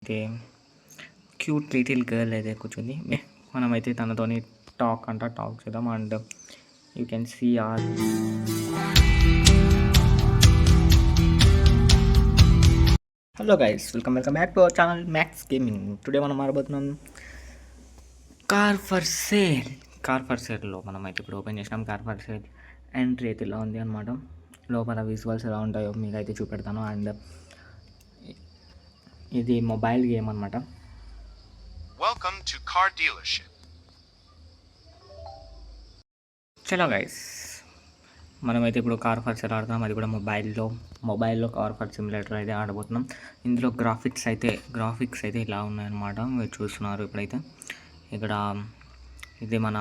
అయితే cute little girl అయితే కూర్చుంది. మనమైతే తనతోని టాక్ చేద్దాం. And you can see all. Hello guys, welcome back to our channel Max Gaming. Today మనం మారబోతున్నాం కార్ ఫర్ సేల్లో. మనమైతే ఇప్పుడు ఓపెన్ చేసినాం కార్ ఫర్ సేల్. ఎంట్రీ అయితే ఇలా ఉంది అనమాట. లోపల విజువల్స్ ఎలా ఉంటాయో మీకు అయితే చూపెడతాను. అండ్ ఇది మొబైల్ గేమ్ అనమాట. Welcome to Car Dealership. చలో గైస్, మనమైతే ఇప్పుడు కార్ ఫర్ సేల్ ఆడుతున్నాం. అది కూడా మొబైల్లో కార్ ఫర్ సిమ్యులేటర్ అయితే ఆడబోతున్నాం. ఇందులో గ్రాఫిక్స్ అయితే ఇలా ఉన్నాయన్నమాట. మీరు చూస్తున్నారు ఇప్పుడైతే. ఇక్కడ ఇది మన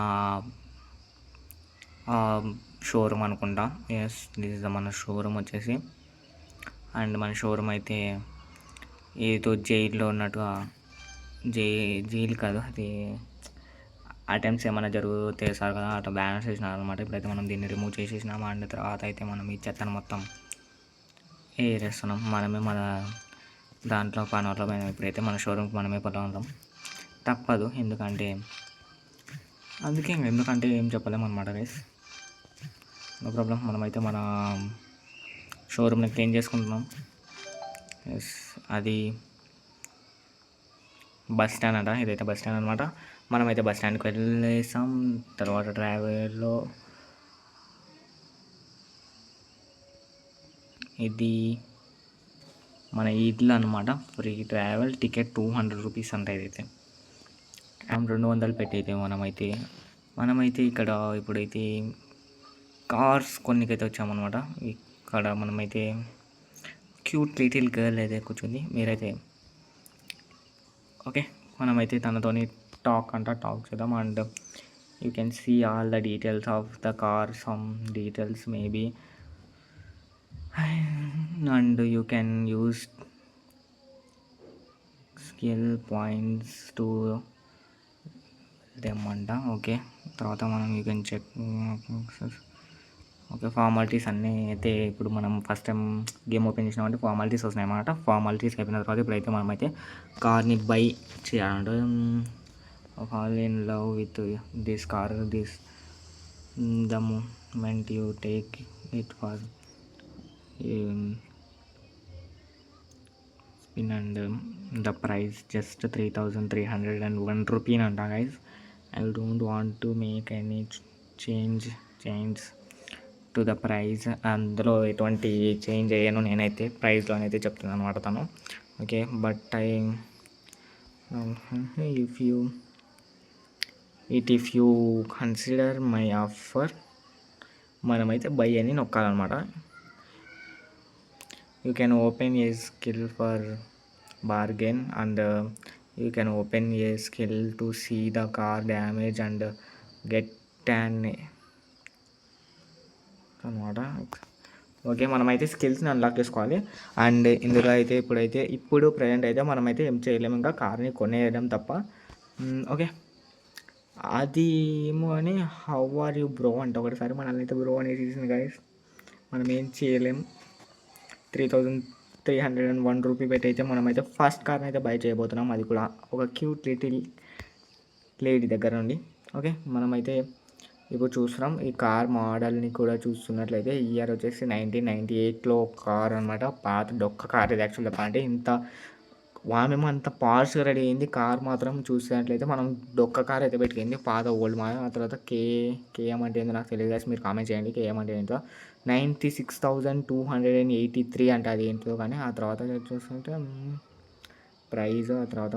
షోరూమ్ అనుకుంటా. ఎస్, దిస్ ఇస్ మన షోరూమ్ వచ్చేసి. అండ్ మన షోరూమ్ అయితే ఏదో జైల్లో ఉన్నట్టుగా, జైలు కాదు, అది అటెంప్ట్స్ ఏమైనా జరుగుతాయి సార్ కదా, అట్లా బ్యానర్స్ వేసినారు అనమాట. ఇప్పుడైతే మనం దీన్ని రిమూవ్ చేసేసినాము. అండ్ తర్వాత అయితే మనం ఈ చెత్తను మొత్తం ఏరేస్తున్నాం. మనమే మన దాంట్లో పనుల్లో ఇప్పుడైతే మన షోరూమ్కి మనమే పనులు తప్పదు. ఎందుకంటే ఏం చెప్పలేము అనమాట గైస్. No problem. మనమైతే మన షోరూమ్ని క్లీన్ చేసుకుంటున్నాం. ఎస్, అది బస్ స్టాండ్ అంట. ఇదైతే బస్ స్టాండ్ అనమాట. మనమైతే బస్ స్టాండ్కి వెళ్ళేసాం. తర్వాత డ్రైవర్లో ఇది మన ఇల్లు అనమాట. ఫ్రీ ట్రావెల్ టికెట్ 200 రూపీస్ అంట. ఇదైతే 200 పెట్టయితే మనమైతే ఇక్కడ ఇప్పుడైతే కార్స్ కొన్నికైతే వచ్చామన్నమాట. ఇక్కడ మనమైతే క్యూట్ లిటిల్ గర్ల్ అయితే కూర్చుంది. మీరైతే ఓకే, మనమైతే తనతోని టాక్ చేద్దాం. And you can see all the details of the car, some details maybe. And you can use skill points to తెమ్మంట. ఓకే, తర్వాత మనం you can check. Okay, formalities అన్నీ అయితే ఇప్పుడు మనం ఫస్ట్ టైం గేమ్ ఓపెన్ చేసినామంటే formalities వస్తున్నాయి అన్నమాట. ఫార్మాలిటీస్ అయిపోయిన తర్వాత ఇప్పుడైతే మనమైతే కార్ని బై చేయాలంటే fall in love with this car, the moment you take it for spin and the price just 3,301 rupee అంట guys. I don't want to make any change to the price. అందులో ఎటువంటి change అయ్యాను నేనైతే ప్రైస్లోనైతే చెప్తున్నాను అనమాట తను. Okay, but if you consider my offer, మనమైతే బై అని నొక్కాలన్నమాట. You can open a skill for bargain and you can open a skill to see the car damage and get an అనమాట. ఓకే, మనమైతే స్కిల్స్ని అన్లాక్ చేసుకోవాలి. And ఇందులో అయితే ఇప్పుడు ప్రజెంట్ అయితే మనమైతే ఏం చేయలేము, ఇంకా కార్ని కొనేయడం తప్ప. ఓకే, అది ఏమో అని హౌ ఆర్ యూ బ్రో అంటే ఒకటిసారి మనల్ని అయితే బ్రో అనేది తీసింది గైస్. మనం ఏం చేయలేం. 3,301 రూపీ పెట్టి అయితే మనమైతే ఫస్ట్ కార్ని అయితే బై చేయబోతున్నాం. అది కూడా ఒక క్యూట్ లిటిల్ లేడీ దగ్గర నుండి. ఓకే, మనమైతే ఇప్పుడు చూస్తున్నాం. ఈ కార్ మోడల్ని కూడా చూస్తున్నట్లయితే ఇయర్ వచ్చేసి 1998లో కార్ అనమాట. పాత డొక్క కార్ ఇది. యాక్చువల్గా చెప్పాలంటే ఆమెమో అంత పార్ష్గా రెడీ అయింది. కార్ మాత్రం చూసినట్లయితే మనం డొక్క కార్ అయితే పెట్టుకుంది, పాత ఓల్డ్ మోడల్. ఆ తర్వాత కేఎం అంటే ఏంటో నాకు తెలియదు, మీరు కామెంట్ చేయండి కేఎం అంటే ఏంటో. 96,283 అంట అది ఏంటో. కానీ ఆ తర్వాత చూస్తుంటే ప్రైజ్, ఆ తర్వాత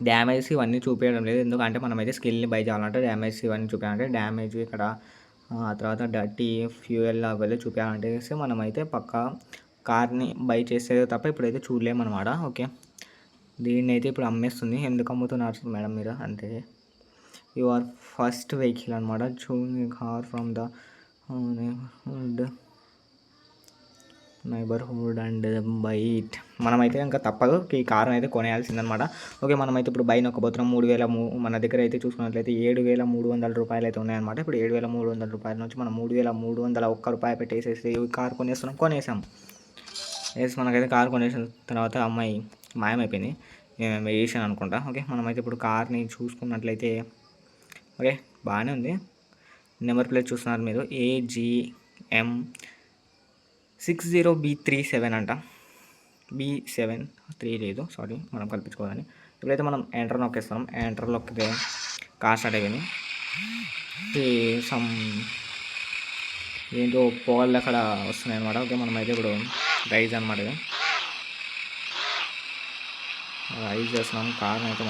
డ్యామేజ్ ఇవన్నీ చూపించడం లేదు. ఎందుకంటే మనమైతే స్కిల్ని బై చేయాలంటే డ్యామేజ్ ఇవన్నీ చూపించాలంటే డ్యామేజ్ ఇక్కడ, ఆ తర్వాత డర్టీ ఫ్యూయల్ అవన్నీ చూపించాలంటే మనమైతే పక్కా కార్ని బై చేసేది తప్ప ఇప్పుడైతే చూడలేమన్నమాట. ఓకే, దీన్ని అయితే ఇప్పుడు అమ్మేస్తుంది. ఎందుకు అమ్ముతున్నారు మేడం మీరు అంటే యువర్ ఫస్ట్ వెహికల్ అనమాట. Choose car from the neighbourhood and buy it. మనమైతే ఇంకా తప్పదు, ఈ కార్ని అయితే కొనేయాల్సిందనమాట. ఓకే, మనమైతే ఇప్పుడు బై నొక్కబోతున్నాం. మన దగ్గర అయితే చూసుకున్నట్లయితే 7,300 రూపాయలు అయితే ఉన్నాయన్నమాట. ఇప్పుడు 7,300 రూపాయల నుంచి మనం 3,301 రూపాయలు పెట్టేసేసి ఈ కార్ కొనేసాం. ఎస్, మనకైతే కార్ కొనేసిన తర్వాత అమ్మాయి మాయమైపోయింది. వేసాను అనుకుంటా. ఓకే, మనమైతే ఇప్పుడు కార్ని చూసుకున్నట్లయితే ఓకే బాగానే ఉంది. నెంబర్ ప్లేట్ చూస్తున్నారు మీరు, AGM 60B37 అంట. B7 3 లేదు, సారీ మనం కల్పించుకోవాలని. ఇప్పుడైతే మనం ఎంటర్ నొక్కేస్తున్నాం. ఎంటర్ నొక్కితే కార్ స్టార్ట్ అయిపోయింది. సమ్ ఏంటో పోల్ అక్కడ వస్తున్నాయి అనమాట. ఓకే, మనమైతే ఇప్పుడు రైజ్ అనమాట. ఇది రైజ్ చేస్తున్నాం కార్ని అయితే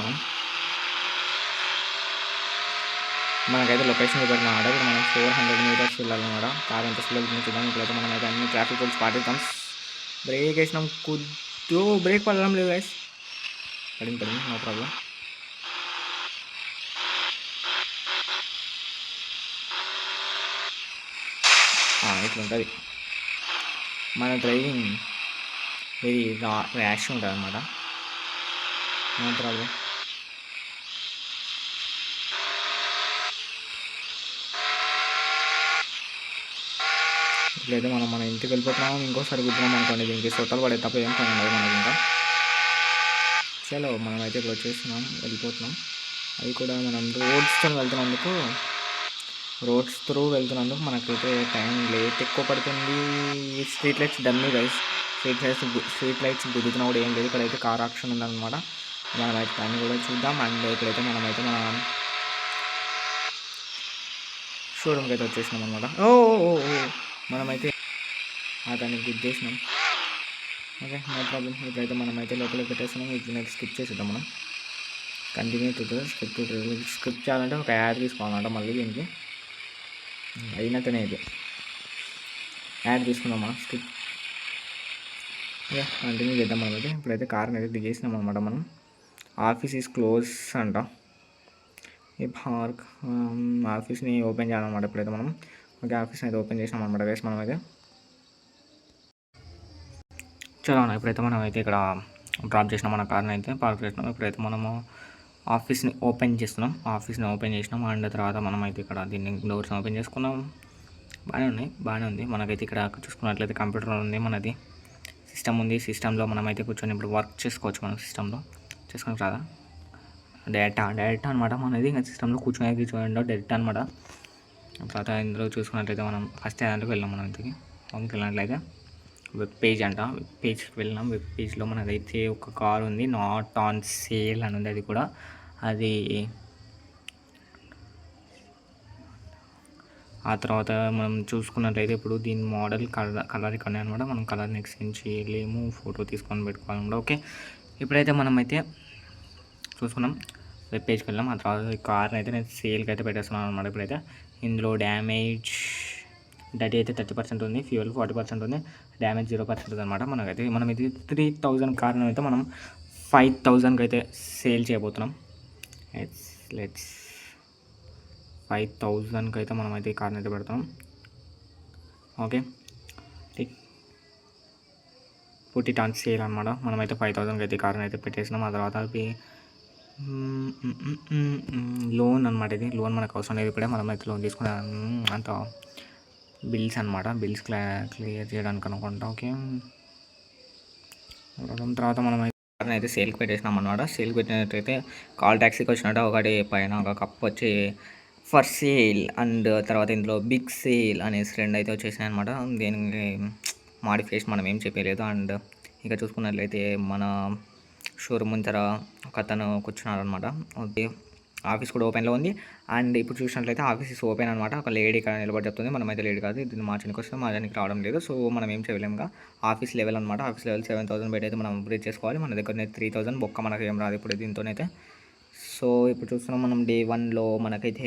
మనకైతే లొకేషన్ ఇవ్వడం అనమాట. ఇప్పుడు మనం 400 మీటర్స్ వెళ్ళాలన్నమాట. కార్ ఎంత స్లో అవుతుందో చూద్దాం. ఇప్పుడైతే మనమైతే అన్ని ట్రాఫిక్ రూల్స్ పాటిద్దాం. బ్రేక్ వేసినాం, బ్రేక్ పడడం లేదు గైస్. పడింది, నో ప్రాబ్లం. ఇట్లా ఉంటుంది మన డ్రైవింగ్, ఇది ర్యాష్ ఉంటుంది అనమాట. No problem. ఇట్లయితే మనం మన ఇంటికి వెళ్ళిపోతున్నాం. ఇంకోసారి గుద్దున్నాం అనుకోండి, దీనికి సొట్టలు పడే తప్ప ఏం పని ఉండదు మనకి. ఇంకా చలో మనమైతే ఇప్పుడు వచ్చేస్తున్నాం, వెళ్ళిపోతున్నాం. అది కూడా మనం రోడ్స్తో మనకైతే టైం లేట్ ఎక్కువ పడుతుంది. Street lights dummy guys. Street lights గుద్దుతున్నా కూడా ఏం లేదు. ఇక్కడైతే కార్ ఆప్షన్ ఉందన్నమాట. మనమైతే దాన్ని కూడా చూద్దాం. అండ్ ఇక్కడైతే మనమైతే మన షోరూమ్కి అయితే వచ్చేసినాం అనమాట. మనమైతే దాన్ని గుద్దేసినాం. Okay, no problem. ఇప్పుడైతే మనమైతే లోపలికి పెట్టేస్తున్నాం. ఇది స్కిప్ చేసేద్దాం. మనం కంటిన్యూ స్కిప్ చేయాలంటే ఒక యాడ్ తీసుకోవాలన్నమాట. మళ్ళీ దీనికి అయినట్టనే ఇది యాడ్ తీసుకున్నాం మనం. స్కిప్ కంటిన్యూ చేద్దాం. మనమైతే ఇప్పుడైతే కార్ని అయితే దిగేసినాం అనమాట. మనం ఆఫీస్ ఈజ్ క్లోజ్ అంట. ఈ పార్క్ ఆఫీస్ని ఓపెన్ చేయాలన్నమాట. ఇప్పుడైతే మనం ఓకే ఆఫీస్ని అయితే ఓపెన్ చేసినాం అనమాట గైస్. మనమైతే చలో ఇప్పుడైతే మనం అయితే ఇక్కడ డ్రాప్ చేసినాం మన కార్ని అయితే, పార్క్ చేసినాం. ఇప్పుడైతే మనము ఆఫీస్ని ఓపెన్ చేసినాం. అండ్ తర్వాత మనమైతే ఇక్కడ దీన్ని డోర్స్ ఓపెన్ చేసుకున్నాం. బాగానే ఉంది. మనకైతే ఇక్కడ చూసుకున్నట్లయితే కంప్యూటర్ ఉంది, మనది సిస్టమ్ ఉంది. సిస్టంలో మనమైతే కూర్చొని ఇప్పుడు వర్క్ చేసుకోవచ్చు. మనం సిస్టంలో చేసుకుని రాదా డైరెక్ట్ అనమాట. మనది ఇంకా సిస్టంలో కూర్చొని డైరెక్ట్ అనమాట. తర్వాత ఇందులో చూసుకున్నట్లయితే మనం ఫస్ట్ దాంట్లోకి వెళ్ళాం. మనం ఇంతకి వెళ్ళినట్లయితే వెబ్ పేజ్ అంట. వెబ్ పేజ్కి వెళ్ళినాం. వెబ్ పేజ్లో మనదైతే ఒక కార్ ఉంది, నాట్ ఆన్ సేల్ అని ఉంది. అది ఆ తర్వాత మనం చూసుకున్నట్లయితే ఇప్పుడు దీని మోడల్ కలర్ ఇక్కడ అనమాట. మనం కలర్ని ఎక్స్చేంజ్ చేయలేము, ఫోటో తీసుకొని పెట్టుకోవాలన్నమాట. ఓకే, ఇప్పుడైతే మనమైతే చూసుకున్నాం, వెబ్ పేజ్కి వెళ్ళాం. ఆ తర్వాత ఈ కార్ని అయితే నేను సేల్కి అయితే పెట్టేస్తున్నాను అనమాట. ఇప్పుడైతే ఇందులో డ్యామేజ్ డటీ అయితే 30% ఉంది, ఫ్యూయల్ 40% ఉంది, డ్యామేజ్ 0% ఉంది అనమాట. మనం ఇది 3000 కార్ని అయితే మనం 5000కి అయితే సేల్ చేయబోతున్నాం. లెట్స్ 5000కి అయితే మనమైతే ఈ కార్ని అయితే పెడతాం. Okay, put it on sale అనమాట. మనమైతే 5000కి అయితే ఈ కార్ని అయితే పెట్టేసినాం. ఆ తర్వాత అవి లోన్ అనమాట. ఇది లోన్ మనకు అవసరం లేదు. ఇప్పుడే మనమైతే లోన్ తీసుకున్నాం అంత బిల్స్ అనమాట. బిల్స్ క్లియర్ చేయడానికి అనుకుంటా. ఓకే, తర్వాత మనం అయితే సేల్కి పెట్టేసినాం అనమాట. సేల్కి పెట్టినట్టయితే కాల్ ట్యాక్సీకి వచ్చినట్టు ఒకటి పైన ఒక కప్ వచ్చి ఫర్ సేల్, అండ్ తర్వాత ఇందులో బిగ్ సేల్ అనేసి 2 అయితే వచ్చేసాయి అనమాట. దీనికి మాడిఫికేషన్ మనం ఏం చెప్పలేదు. అండ్ ఇక చూసుకున్నట్లయితే మన షోరూమ్ ముందర ఒక అతను కూర్చున్నాడు అనమాట. ఓకే, ఆఫీస్ కూడా ఓపెన్లో ఉంది. అండ్ ఇప్పుడు చూసినట్లయితే ఆఫీస్ ఇస్ ఓపెన్ అనమాట. ఒక లేడీ ఇక్కడ నిలబడి చెప్తుంది. మనమైతే లేడీ కాదు, దీన్ని మార్చడానికి వస్తే మార్చడానికి రావడం లేదు. సో మనం ఏం చేయలేముగా. ఆఫీస్ లెవెల్ అనమాట. ఆఫీస్ లెవెల్ 7000 బయట అయితే మనం అప్గ్రేడ్ చేసుకోవాలి. మన దగ్గర 3000 బొక్క మనకి ఏం రాదు ఇప్పుడు దీంతోనైతే. సో ఇప్పుడు చూస్తున్నాం మనం డే 1లో మనకైతే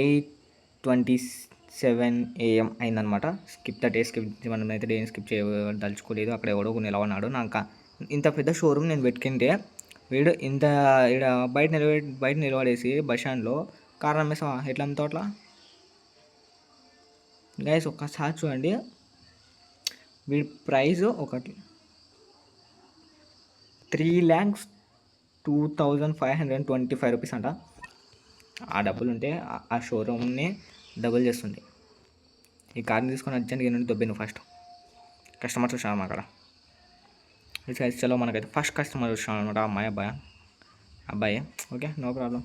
8:27 AM అయిందనమాట. మనమైతే డేని స్కిప్ చేయదలుచుకోలేదు. అక్కడ ఎవడో నిలవన్నాడు. నాకు ఇంత పెద్ద షోరూమ్ నేను పెట్టుకుంటే వీడు ఇంత ఇక్కడ బయట నిలబడేసి బస్ స్టాండ్లో కార్ అమ్మేసావా, ఎట్లా అమ్ముతావు అట్లా గైస్? ఒక్కసారి చూడండి, వీడి ప్రైస్ ఒకటి 3,02,525 రూపీస్ అంట. ఆ డబ్బులు ఉంటే ఆ షోరూమ్ని డబుల్ చేస్తుంది. ఈ కార్ని తీసుకొని అర్జెంట్గా నుండి దొబ్బిను ఫస్ట్ కస్టమర్స్ వచ్చారు అక్కడ. చలో మనకైతే ఫస్ట్ కస్టమర్ వచ్చాం అనమాట, అబ్బాయి. Okay, no problem.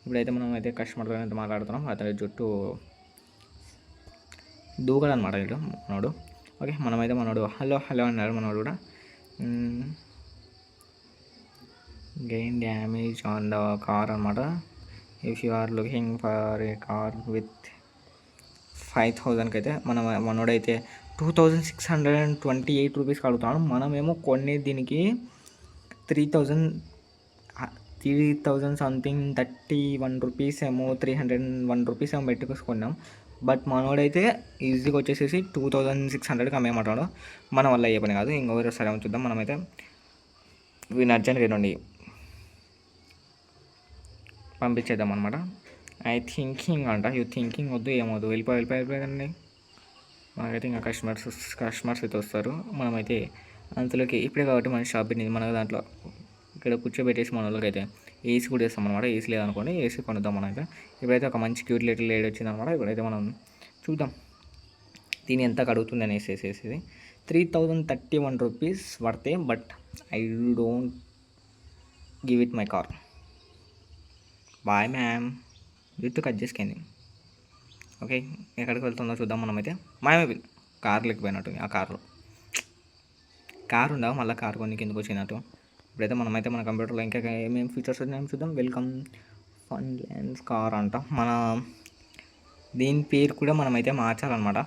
ఇప్పుడైతే మనం అయితే కస్టమర్తో అయితే మాట్లాడుతున్నాం. అతని జుట్టు దూకడు అనమాట ఇటు మనోడు. ఓకే, మనోడు హలో హలో అన్నాడు మనోడు కూడా. Gain damage on the car అనమాట. If you are looking for a car with 5,000కి అయితే మనోడైతే 2,628 రూపీస్కి అడుగుతాడు. మనమేమో కొన్ని దీనికి 3,000 సంథింగ్ 31 రూపీస్ ఏమో 301 రూపీస్ ఏమో పెట్టుకొసుకున్నాం. బట్ మనోడైతే ఈజీగా వచ్చేసేసి 2,600కి అమ్మేయమంటాడు. మన వల్ల అయ్యే పని కాదు. ఇంకొకరు సరే చూద్దాం. మనమైతే వీని అర్జెంట్గా రండి పంపించేద్దాం అనమాట. థింకింగ్ అంట, థింకింగ్ వద్దు, ఏమొద్దు, వెళ్ళిపోయండి. మనకైతే ఇంకా కస్టమర్స్ అయితే వస్తారు. మనమైతే అంతలోకి ఇప్పుడే కాబట్టి మన షాప్ మన దాంట్లో ఇక్కడ కూర్చోబెట్టేసి మన వాళ్ళకి అయితే ఏసీ కూడా వేస్తాం అనమాట. ఏసీ లేదనుకోండి, ఏసీ కొనుద్దాం మనమైతే. ఇప్పుడైతే ఒక మంచి క్యూట్ లిటిల్ లేడీ వచ్చిందనమాట. ఇప్పుడైతే మనం చూద్దాం దీని ఎంత కడుగుతుంది అనేసి. 3,031 రూపీస్ వర్తే, but I don't give it my car. Bye ma'am, జుట్టు కట్ చేసుకుంది. ఓకే, ఎక్కడికి వెళ్తుందో చూద్దాం. మనమైతే మాయమైపోయింది, కారు లేకపోయినట్టు. ఆ కారు ఉండవు, మళ్ళీ కారు కొన్ని కిందకు వచ్చినట్టు. ఇప్పుడైతే మనమైతే మన కంప్యూటర్లో ఇంకా ఏమేమి ఫీచర్స్ ఉన్నాయో చూద్దాం. వెల్కమ్ ఫన్ ల్యాండ్స్ కార్ అంట. మన దీని పేరు కూడా మనమైతే మార్చాలన్నమాట,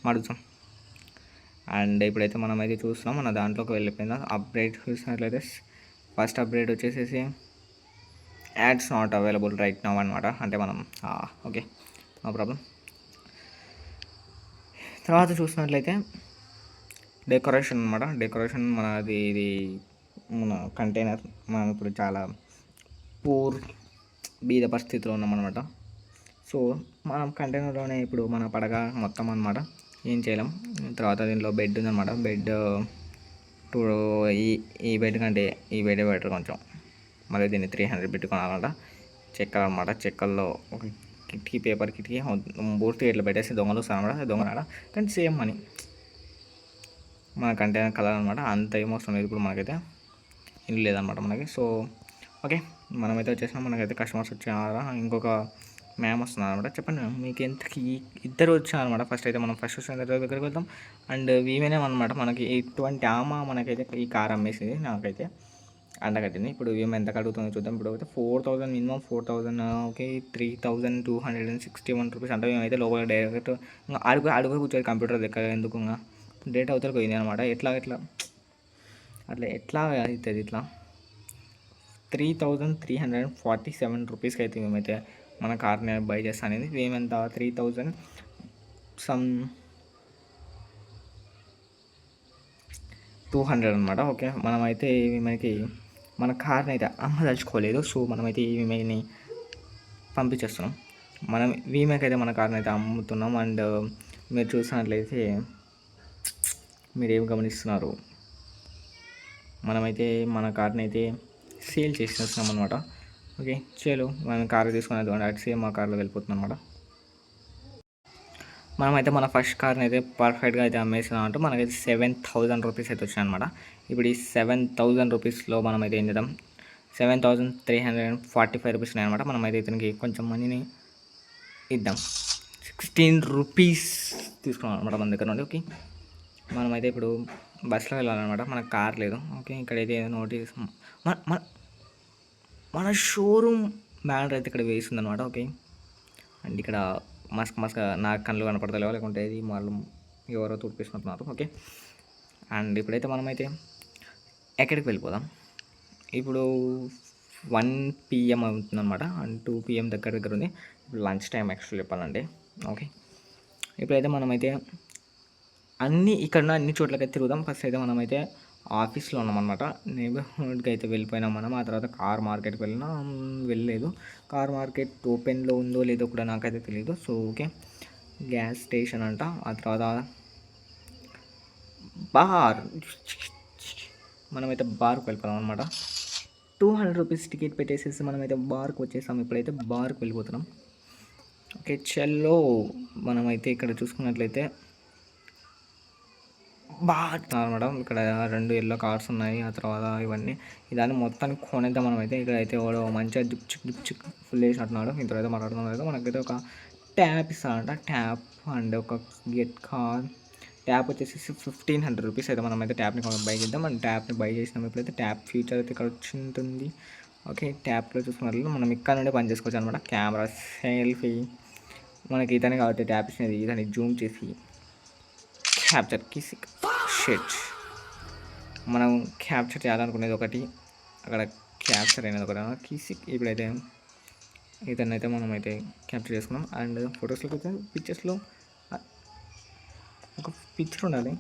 మార్చుతాం. అండ్ ఇప్పుడైతే మనమైతే చూస్తున్నాం, మన దాంట్లోకి వెళ్ళిపోయిందా అప్గ్రేడ్ చూసినట్లయితే. ఫస్ట్ అప్గ్రేడ్ వచ్చేసేసి ads not available right now అనమాట. అంటే మనం ఓకే, నో ప్రాబ్లం. తర్వాత చూసినట్లయితే డెకరేషన్ అనమాట. డెకరేషన్ మనది ఇది మన కంటైనర్. మనం ఇప్పుడు చాలా బీద పరిస్థితిలో ఉన్నామన్నమాట. సో మనం కంటైనర్లోనే ఇప్పుడు మన పడగ మొత్తం అనమాట, ఏం చేయలేం. తర్వాత దీంట్లో బెడ్ ఉందన్నమాట. బెడ్ ఈ బెడ్ కంటే ఈ బెడ్ బెటర్ కొంచెం. మళ్ళీ దీన్ని 300 పెట్టుకోవాలన్నమాట. చెక్కలు అనమాట. చెక్కల్లో ఒక కిటికీ, పేపర్ కిటికీ పూర్తిగా ఇట్లా పెట్టేసి దొంగలు వస్తారనమాట. దొంగలాడ కానీ సేమ్ మనీ మన కంటైనర్ కలర్ అనమాట. అంత ఏమవసరం లేదు ఇప్పుడు మనకైతే, ఇల్లు లేదనమాట మనకి. సో ఓకే, మనమైతే వచ్చేసినాం. మనకైతే కస్టమర్స్ వచ్చారా, ఇంకొక మ్యామ్ వస్తున్నారు అనమాట. చెప్పండి మీకు ఎంతకి ఇద్దరు వచ్చారనమాట. ఫస్ట్ అయితే మనం ఫస్ట్ వచ్చిన దగ్గరికి వెళ్దాం. అండ్ వీమేనే అనమాట మనకి ఇటువంటి మనకైతే ఈ కార్ అమ్మేసింది, నాకైతే అండగట్టింది. ఇప్పుడు వీమె ఎంత అడుగుతుందో చూద్దాం. ఇప్పుడు అయితే 4,000 మినిమం 4,000. ఓకే, 3,261 రూపీస్ అంటే మేమైతే లోపల డైరెక్ట్ అడుగు కూర్చోదు కంప్యూటర్ దగ్గర. ఎందుకు డేట్ అవుతారు పోయింది అనమాట. ఎట్లా అవుతుంది ఇట్లా. 3,347 రూపీస్కి అయితే మేమైతే మన కార్ని బై చేస్తాను అనేది. మేమెంత 3,200 అనమాట. ఓకే, మనమైతే మనకి మన కార్ని అయితే అమ్మదలుచుకోలేదు. సో మనమైతే ఈ వీమేని పంపించేస్తున్నాం. మనం వీమేకి అయితే మన కార్ని అయితే అమ్ముతున్నాం. అండ్ మీరు చూసినట్లయితే మీరేం గమనిస్తున్నారు, మనమైతే మన కార్ని అయితే సేల్ చేసేస్తున్నాం అనమాట. ఓకే, చలో మనం కార్ తీసుకునేది అటు సేమ్ మా కార్లో వెళ్ళిపోతున్నాం అనమాట. మనమైతే మన ఫస్ట్ కార్ని అయితే పర్ఫెక్ట్గా అయితే అమ్మేసినాం అంటే మనకైతే 7,000 రూపీస్ అయితే వచ్చినాయి అనమాట. ఇప్పుడు ఈ 7,000 రూపీస్లో మనమైతే ఏం చేద్దాం, 7,345 రూపీస్ ఉన్నాయన్నమాట. మనమైతే ఇతనికి కొంచెం మనీని ఇద్దాం. 16 రూపీస్ తీసుకున్నాం అనమాట మన దగ్గర నుండి. ఓకే, మనమైతే ఇప్పుడు బస్సులో వెళ్ళాలన్నమాట, మనకు కార్ లేదు. ఓకే, ఇక్కడైతే ఏదో నోటీస్ మన షోరూమ్ బ్యానర్ అయితే ఇక్కడ వేసిందనమాట. ఓకే, అండ్ ఇక్కడ మస్క్ నాకు కళ్ళు కనపడతలేవో, లేకుంటే ఇది వాళ్ళు ఎవరో తుడిపిస్తున్నారు. ఓకే, అండ్ ఇప్పుడైతే మనమైతే ఎక్కడికి వెళ్ళిపోదాం. ఇప్పుడు 1 PM అవుతుందన్నమాట. అండ్ 2 PM దగ్గర ఉంది. ఇప్పుడు లంచ్ టైం యాక్చువల్ చెప్పాలంటే. ఓకే, ఇప్పుడైతే మనమైతే ఇక్కడ అన్ని చోట్లకైతే తిరుగుదాం. ఫస్ట్ అయితే మనమైతే ఆఫీస్లో ఉన్నామన్నమాట. నేబర్హుడ్కి అయితే వెళ్ళిపోయినాం మనం. ఆ తర్వాత కార్ మార్కెట్కి వెళ్ళలేదు. కార్ మార్కెట్ ఓపెన్లో ఉందో లేదో కూడా నాకైతే తెలియదు. సో ఓకే, గ్యాస్ స్టేషన్ అంట. ఆ తర్వాత మనమైతే బార్కి వెళ్ళిపోదాం అనమాట. 200 రూపీస్ టికెట్ పెట్టేసేసి మనమైతే బార్కి వచ్చేసాం. ఇప్పుడైతే బార్కి వెళ్ళిపోతున్నాం. ఓకే, చల్లో మనమైతే ఇక్కడ చూసుకున్నట్లయితే అనమాట. ఇక్కడ 2 యెల్లో కార్స్ ఉన్నాయి. ఆ తర్వాత ఇవన్నీ ఇదాన్ని మొత్తానికి కొనేద్దాం మనమైతే. ఇక్కడైతే వాడు మంచిగా డిప్చిక్ ఫుల్ వేసినట్టున్నాడు. ఇంతలో మాట్లాడుతున్నాం కదా, మనకైతే ఒక ట్యాప్ ఇస్తాడంట. ట్యాప్ అండ్ ఒక గెట్ కార్. ట్యాప్ వచ్చేసి 1500 రూపీస్ అయితే మనమైతే ట్యాప్ని బై చేద్దాం. అండ్ ట్యాప్ని బై చేసినాం. ఇప్పుడైతే ట్యాప్ ఫీచర్ అయితే ఇక్కడ వచ్చి ఉంటుంది. ఓకే, ట్యాప్లో చూసుకున్నట్లు మనం ఇక్కడ నుండి పని చేసుకోవచ్చు అనమాట. కెమెరా, సెల్ఫీ, మనకి ఇతనే కాబట్టి ట్యాప్ ఇచ్చినది ఇతని జూమ్ చేసి క్యాప్చర్ కిసి షెట్ మనం క్యాప్చర్ చేయాలనుకునేది ఒకటి, అక్కడ క్యాప్చర్ అయినది ఒకటి కిసి. ఇప్పుడైతే ఇతన్ని అయితే మనం అయితే క్యాప్చర్ చేసుకున్నాం. అండ్ ఫొటోస్లోకి అయితే పిక్చర్స్లో ఒక పిక్చర్ ఉండాలి,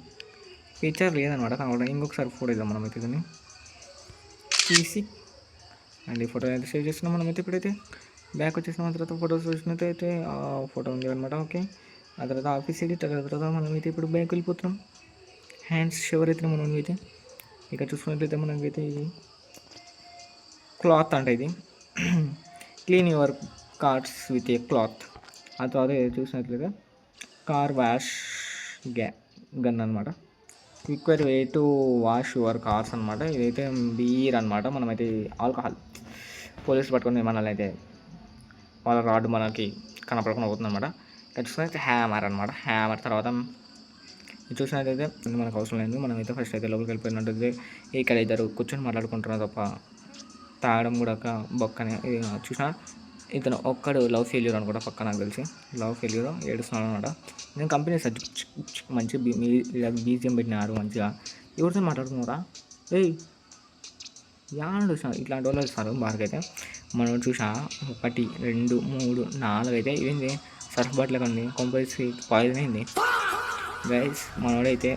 పిక్చర్ లేదనమాట. కాబట్టి ఇంకొకసారి ఫోటో ఇద్దాం మనం అయితే ఇదని తీసి. అండ్ ఈ ఫోటో అయితే సేవ్ చేస్తున్నాం మనమైతే. ఇప్పుడైతే బ్యాక్ వచ్చేసిన తర్వాత ఫొటోస్ వచ్చినట్టయితే ఆ ఫోటో ఉంది అనమాట. ఓకే, ఆ తర్వాత ఆఫీస్ ఎడిట్, ఆ తర్వాత మనమైతే ఇప్పుడు బ్యాక్ వెళ్ళిపోతున్నాం. హ్యాండ్స్ షవర్ అయితే మనం అయితే ఇక్కడ చూసుకున్నట్లయితే మనకైతే ఇది క్లాత్ అంటే ఇది clean your cars with a cloth. ఆ తర్వాత చూసినట్లయితే కార్ వాష్ గన్ అనమాట. Quick way to wash your cars అనమాట. ఇదైతే బీర్ అనమాట. మనమైతే ఆల్కహాల్ పోలీసులు పట్టుకుని మనల్ని అయితే వాళ్ళ రాడ్ మనకి కనపడకుండా పోతుంది అనమాట. ఇక్కడ చూసినట్లయితే హ్యామర్ అనమాట. హ్యామర్ తర్వాత ఇది చూసినట్టయితే మనకు అవసరం లేదు. మనమైతే ఫస్ట్ అయితే లోపలికి వెళ్ళిపోయినట్టయితే ఇక్కడ ఇద్దరు కూర్చొని మాట్లాడుకుంటున్నారు తప్ప తాగడం కూడా ఒక బొక్కనే. చూసినా ఇతను ఒక్కడు లవ్ ఫెయిల్యూర్ అనుకుంటా, పక్క నాకు తెలిసి లవ్ ఫెయిల్యూర్ ఏడుస్తున్నాడు అనమాట. నేను కంపెనీ మంచి బీజిఎం పెట్టినారు మంచిగా. ఎవరితో మాట్లాడుతున్నారా? ఏయ్ యాడ్ చూసిన ఇట్లాంటి వాళ్ళు వస్తారు బాగా. అయితే మనం చూసా 1 2 3 4 అయితే ఇదేంటి సర్ఫ్ బాటిల్ ఉంది, కంపల్సరీ పాయిజన్ అయింది గైస్. మనోడైతే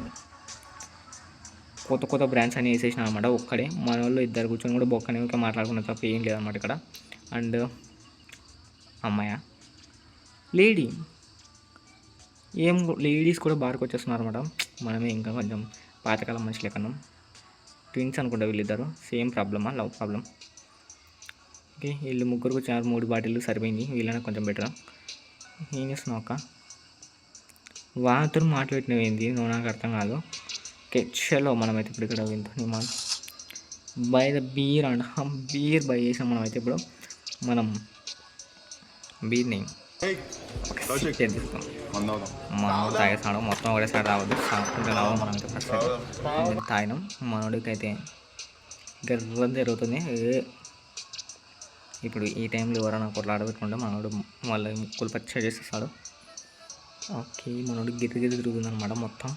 కొత్త బ్రాండ్స్ అన్నీ వేసేసిన అనమాట. ఒక్కడే మన వాళ్ళు ఇద్దరు కూర్చొని కూడా బొక్కనే ఇంకా మాట్లాడుకున్న తప్ప ఏం లేదనమాట ఇక్కడ. అండ్ అమ్మాయ లేడీ ఏం లేడీస్ కూడా బార్కి వచ్చేస్తున్నారు అనమాట. మనమే ఇంకా కొంచెం పాతకాలం మనుషులు ఎక్కడున్నాం. ట్విన్స్ అనుకుంటా వీళ్ళిద్దరు, సేమ్ ప్రాబ్లమా, లవ్ ప్రాబ్లం. ఓకే, వీళ్ళు ముగ్గురికి వచ్చారు, 3 బాటిల్ సరిపోయింది. వీళ్ళని కొంచెం బెటరా. ఏం చేస్తున్నావు అక్క? వాతో మాట్లాడినవేంది నువ్వు, నాకు అర్థం కాదు. ఓకే చలో మనమైతే ఇప్పుడు ఇక్కడ వింటాం మనం by the beer and beer by చేసాం మనమైతే. ఇప్పుడు మనం బీర్ని మనోడు తాగేసాడు మొత్తం ఒకటేసారి రావద్దు, సాకుంటే రావద్దు. మనమైతే ఫస్ట్ అయితే తాగినాం. మనోడికి అయితే గర్వం జరుగుతుంది. ఇప్పుడు ఈ టైంలో ఎవరైనా కొట్లాడబెట్టుకుంటే మనోడు మళ్ళీ ముక్కులు పచ్చడి చేసేస్తాడు. ఓకే, మనోడు గిరి తిరుగుతుంది అనమాట మొత్తం.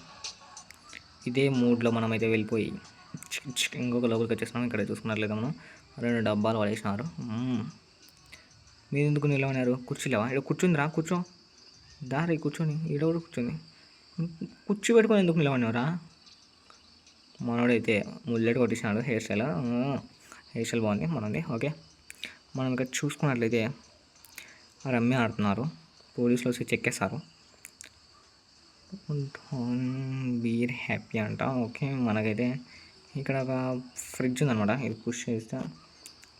ఇదే మూడ్లో మనమైతే వెళ్ళిపోయి ఇంకొక లోపలికి వచ్చేసినాం. ఇక్కడ చూసుకున్నట్లయితే మనం 2 డబ్బాలు పడేసినారు. మీరు ఎందుకు నిలవన్నారు? కూర్చోలేవా? ఇక్కడ కూర్చుందిరా, కూర్చో దారి కూర్చొని ఈడ కూడా కూర్చుంది. కూర్చో పెట్టుకొని ఎందుకు నిలవన్నారా? మనోడైతే ముల్లెట్ కొట్టించినాడు. హెయిర్ స్టైల్ బాగుంది మనది. ఓకే, మనం ఇక్కడ చూసుకున్నట్లయితే రమ్య ఆడుతున్నారు. పోలీసులు వచ్చి చెక్కేస్తారు. బీర్ హ్యాపీ అంట. ఓకే, మనకైతే ఇక్కడ ఒక ఫ్రిడ్జ్ ఉందన్నమాట. ఇది పుష్ చేస్తే